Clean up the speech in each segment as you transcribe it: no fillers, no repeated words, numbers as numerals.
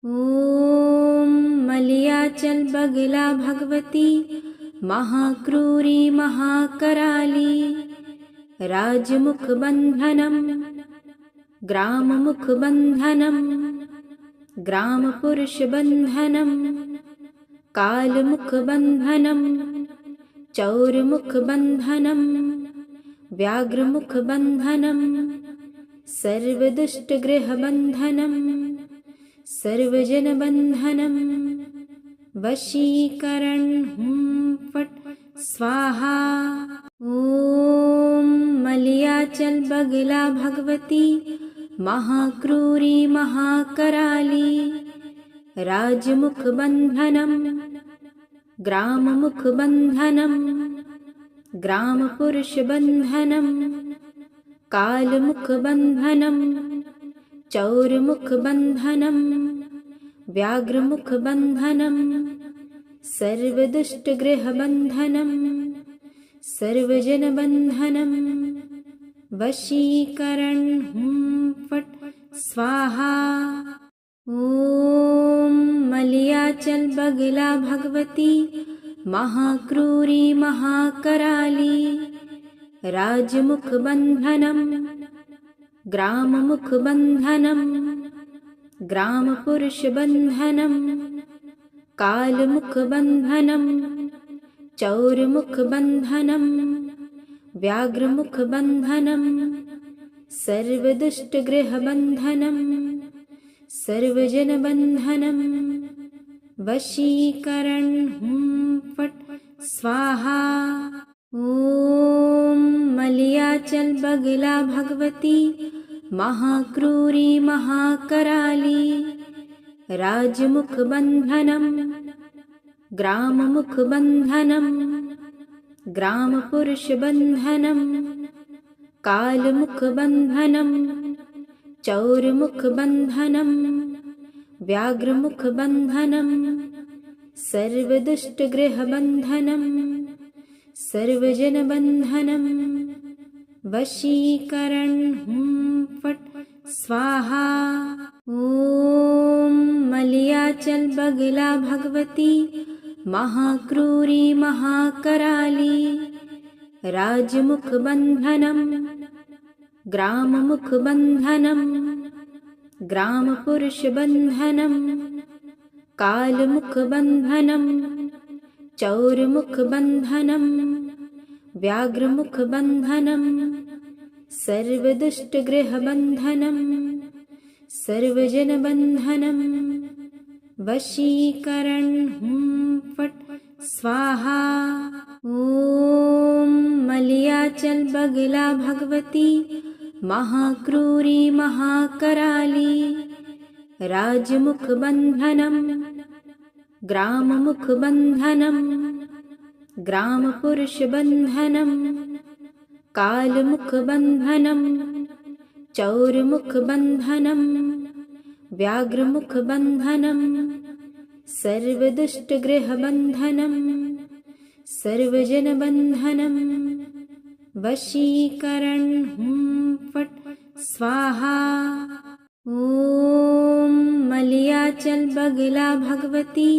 ॐ मलयाचल बगला भगवती महाक्रूरी महाकराली राजमुखबन्धनं ग्राममुखबन्धनं ग्रामपुरुषबन्धनं कालमुखबन्धनं चौरमुखबन्धनं व्याघ्रमुखबन्धनं सर्वदुष्टगृहबन्धनं सर्वजनबन्धनं वशीकरण हुं फट् स्वाहा। ॐ मलयाचल बगला भगवती महाक्रूरी महाकराली राजमुखबन्धनं ग्राममुखबन्धनं ग्रामपुरुषबन्धनं कालमुखबन्धनं चौरमुखबन्धनं व्याघ्रमुखबन्धनं सर्वदुष्टगृहबन्धनं सर्वजनबन्धनं वशीकरण हुं फट् स्वाहा। ॐ मलयाचल बगला भगवती महाक्रूरी महाकराली राजमुखबन्धनं ग्राममुखबन्धनं ग्रामपुरुषबन्धनं कालमुखबन्धनं चौरमुखबन्धनं व्याघ्रमुखबन्धनं सर्वदुष्टगृहबन्धनं सर्वजनबन्धनं वशीकरण हुं फट् स्वाहा। ॐ मलयाचल बगला भगवती महाक्रूरी महाकराली राजमुखबन्धनं ग्राममुखबन्धनं ग्रामपुरुषबन्धनं कालमुखबन्धनं चौरमुखबन्धनं व्याघ्रमुखबन्धनं सर्वदुष्टगृहबन्धनं सर्वजनबन्धनं वशीकरण हुं फट् स्वाहा। ॐ मलयाचल बगला भगवती महाक्रूरी महाकराली राजमुखबन्धनं ग्राममुखबन्धनं ग्रामपुरुषबन्धनं कालमुखबन्धनं चौरमुखबन्धनं व्याघ्रमुखबन्धनं सर्वदुष्टगृहबन्धनं सर्वजनबन्धनं वशीकरण हुं फट् स्वाहा। ॐ मलयाचल बगला भगवती महाक्रूरी महाकराली राजमुखबन्धनं ग्राममुखबन्धनं ग्रामपुरुषबन्धनं कालमुखबन्धनं चौरमुखबन्धनं व्याघ्रमुखबन्धनं सर्वदुष्टगृहबन्धनं सर्वजनबन्धनं वशीकरण हुं फट् स्वाहा। ॐ मलयाचल बगला भगवती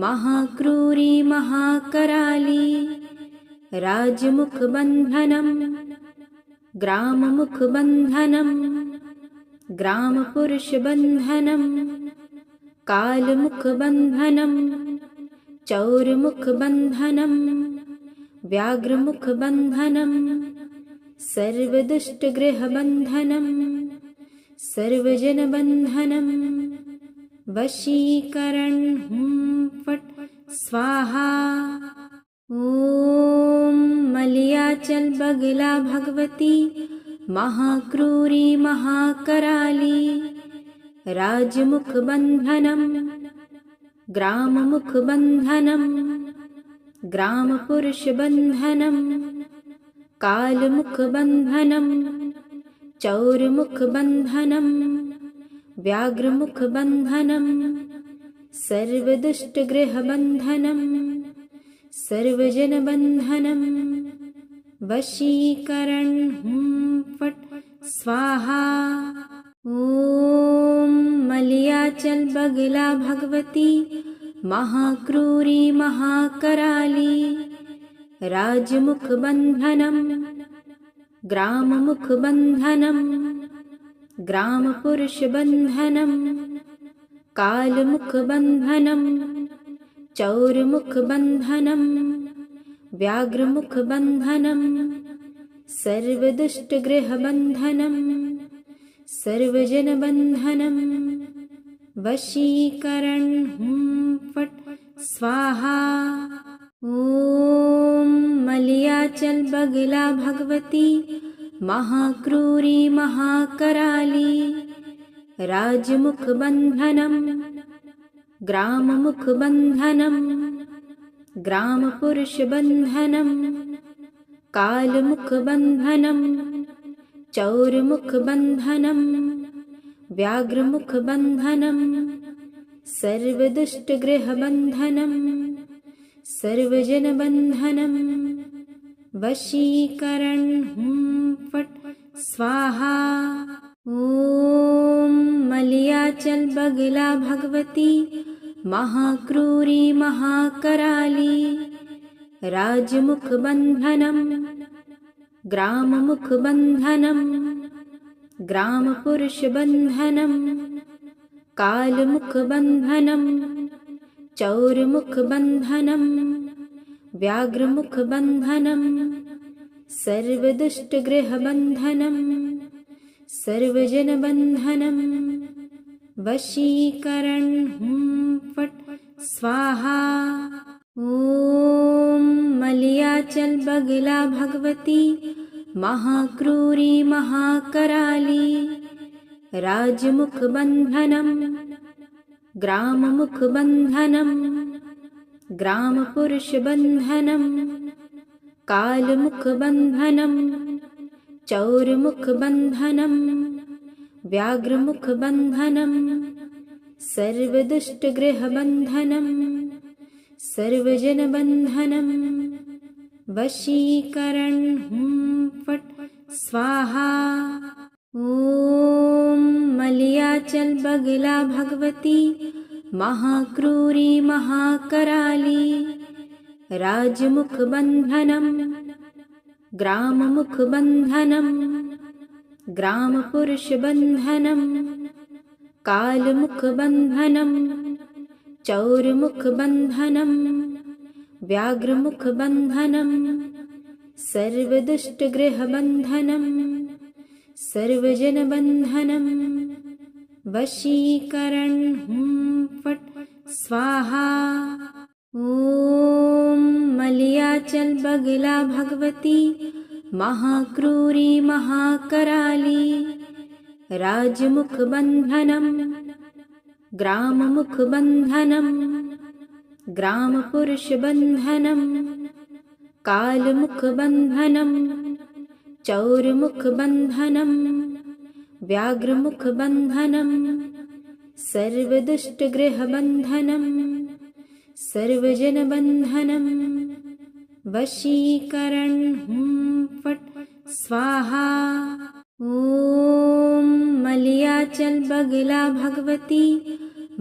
महाक्रूरी महाकराली राजमुखबन्धनं ग्राममुखबन्धनं ग्रामपुरुषबन्धनं कालमुखबन्धनं चौरमुखबन्धनं व्याघ्रमुखबन्धनं सर्वदुष्टगृहबन्धनं सर्वजनबन्धनं वशीकरण हुं फट् स्वाहा। ॐ मलयाचल बगला भगवती महाक्रूरी महाकराली राजमुखबन्धनं ग्राममुखबन्धनं ग्रामपुरुषबन्धनं कालमुखबन्धनं चौरमुखबन्धनं व्याघ्रमुखबन्धनं सर्वदुष्टगृहबन्धनं सर्वजनबन्धनं वशीकरण हुं फट् स्वाहा। ॐ मलयाचल बगला भगवती महाक्रूरी महाकराली राजमुख बंधनम ग्राममुख बंधनम ग्रामपुरुष बंधनम कालमुख बंधनम चौरमुख बंधनम व्याघ्रमुख बंधनम सर्वदुष्टगृह बंधनम सर्वजन बंधनम वशीकरण फट स्वाहा। ॐ मलयाचल बगला भगवती महाक्रूरी महाकराली राजमुख बंधनम ग्राममुख बंधनम ग्रामपुरुष बंधनम कालमुख बंधनम चौरमुख बंधनम व्याघ्रमुख बंधनम सर्वदुष्टगृह बंधनम सर्वजन बंधनम वशीकरण फट स्वाहा। ॐ मलयाचल बगला भगवती महाक्रूरी महाकराली राजमुख बंधनम ग्राममुख बंधनम ग्रामपुरुष बंधनम कालमुख बंधनम चौरमुख बंधनम व्याघ्रमुख बंधनम सर्वदुष्टगृह बंधनम सर्वजन बंधनम वशीकरण फट स्वाहा। ॐ मलयाचल बगला भगवती महाक्रूरी महाकराली राजमुख बंधनम ग्राममुख बंधनम ग्रामपुरुष बंधनम कालमुख बंधनम चौरमुख बंधनम व्याघ्रमुख बंधनम सर्वदुष्टगृह बंधनम सर्वजन बंधनम वशीकरण फट स्वाहा। ॐ मलयाचल बगला भगवती महाक्रूरी महाकराली राजमुख बंधनम ग्राममुख बंधनम ग्रामपुरुष बंधनम कालमुख बंधनम चौरमुख बंधनम व्याघ्रमुख बंधनम सर्वदुष्टगृह बंधनम सर्वजन बंधनम वशीकरण फट स्वाहा। ॐ मलयाचल बगला भगवती महाक्रूरी महाकराली राजमुख बंधनम ग्राममुख बंधनम ग्रामपुरुष बंधनम कालमुख बंधनम चौरमुख बंधनम व्याघ्रमुख बंधनम सर्वदुष्टगृह बंधनम सर्वजन बंधनम वशीकरण फट स्वाहा। ॐ मलयाचल बगला भगवती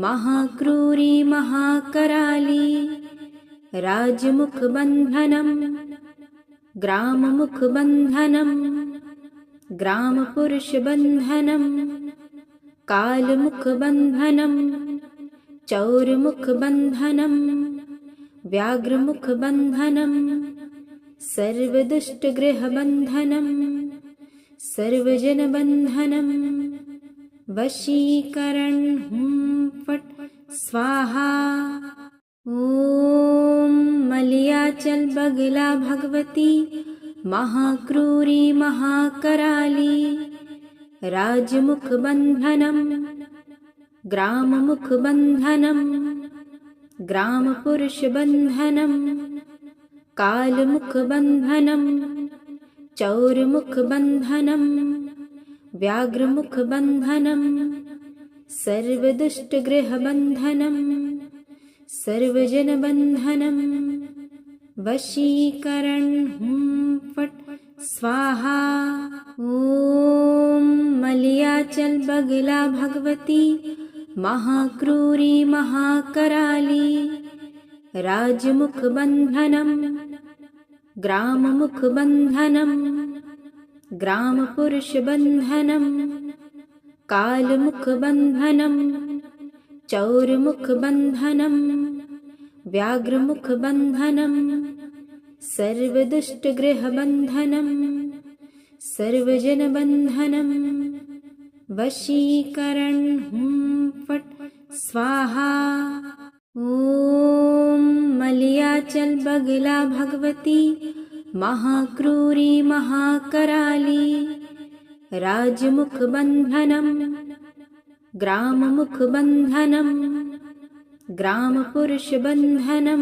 महाक्रूरी महाकराली राजमुख बंधनम ग्राममुख बंधनम ग्रामपुरुष बंधनम कालमुख बंधनम चौरमुख बंधनम व्याघ्रमुख बंधनम सर्वदुष्टगृह बंधनम सर्वजन बंधनम वशीकरण फट स्वाहा। ॐ मलयाचल बगला भगवती महाक्रूरी महाकराली राजमुख बंधनम ग्राममुख बंधनम ग्रामपुरुष बंधनम कालमुख बंधनम चौरमुख बंधनम व्याघ्रमुख बंधनम सर्वदुष्टगृह बंधनम सर्वजन बंधनम वशीकरण फट स्वाहा। ॐ मलयाचल बगला भगवती महाक्रूरी महाकराली राजमुख बंधनम ग्राममुख बंधनम ग्रामपुरुष बंधनम कालमुख बंधनम चौरमुख बंधनम व्याघ्रमुख बंधनम सर्वदुष्टगृह बंधनम सर्वजन बंधनम वशीकरण हुं फट् स्वाहा। ॐ मलयाचल बगला भगवती महाक्रूरी महाकराली राजमुख बंधनम ग्राममुख बंधनम ग्रामपुरुष बंधनम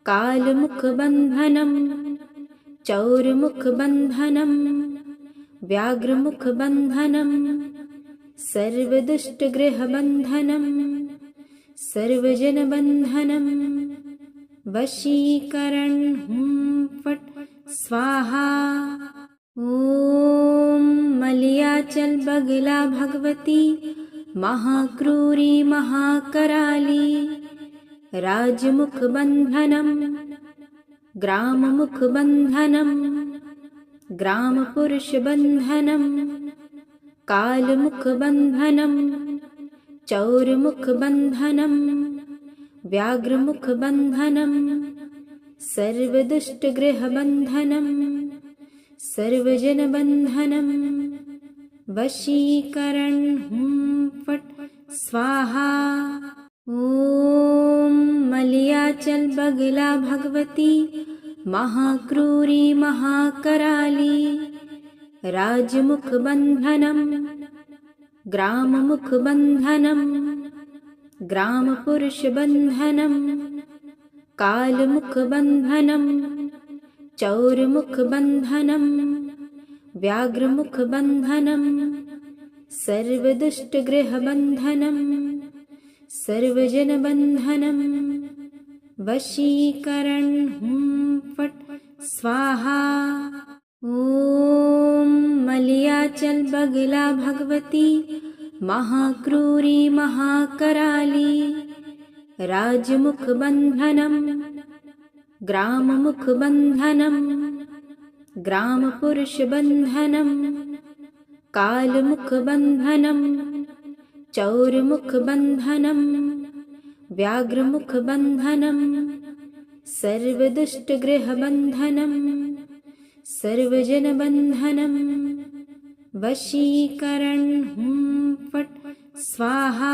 कालमुख बंधनम चौरमुख बंधनम व्याघ्रमुख बंधनम सर्वदुष्टगृह बंधनम सर्वजन बंधनम वशीकरण हुं फट् स्वाहा। ॐ मलयाचल बगला भगवती महाक्रूरी महाकराली राजमुख बंधनम ग्राममुख बंधनम ग्रामपुरुष बंधनम कालमुख बंधनम चौरमुख बंधनम व्याघ्रमुख बंधनम सर्वदुष्टगृह बंधनम सर्वजन बंधनम वशीकरण हुं फट् स्वाहा। ॐ मलयाचल बगला भगवती महाक्रूरी महाकराली राजमुख बंधनम ग्राममुख बंधनम ग्रामपुरुष बंधनम कालमुख बंधनम चौरमुख बंधनम व्याघ्रमुख बंधनम सर्वदुष्टगृह बंधनम सर्वजन बंधनम वशीकरण हुं फट् स्वाहा। ॐ मलयाचल बगला भगवती महाक्रूरी महाकराली राजमुख बंधनम ग्राममुख बंधनम ग्रामपुरुष बंधनम कालमुख बंधनम चौरमुख बंधनम व्याघ्रमुख बंधनम सर्वदुष्टगृह बंधनम सर्वजन बंधनम वशीकरण हुं फट् स्वाहा।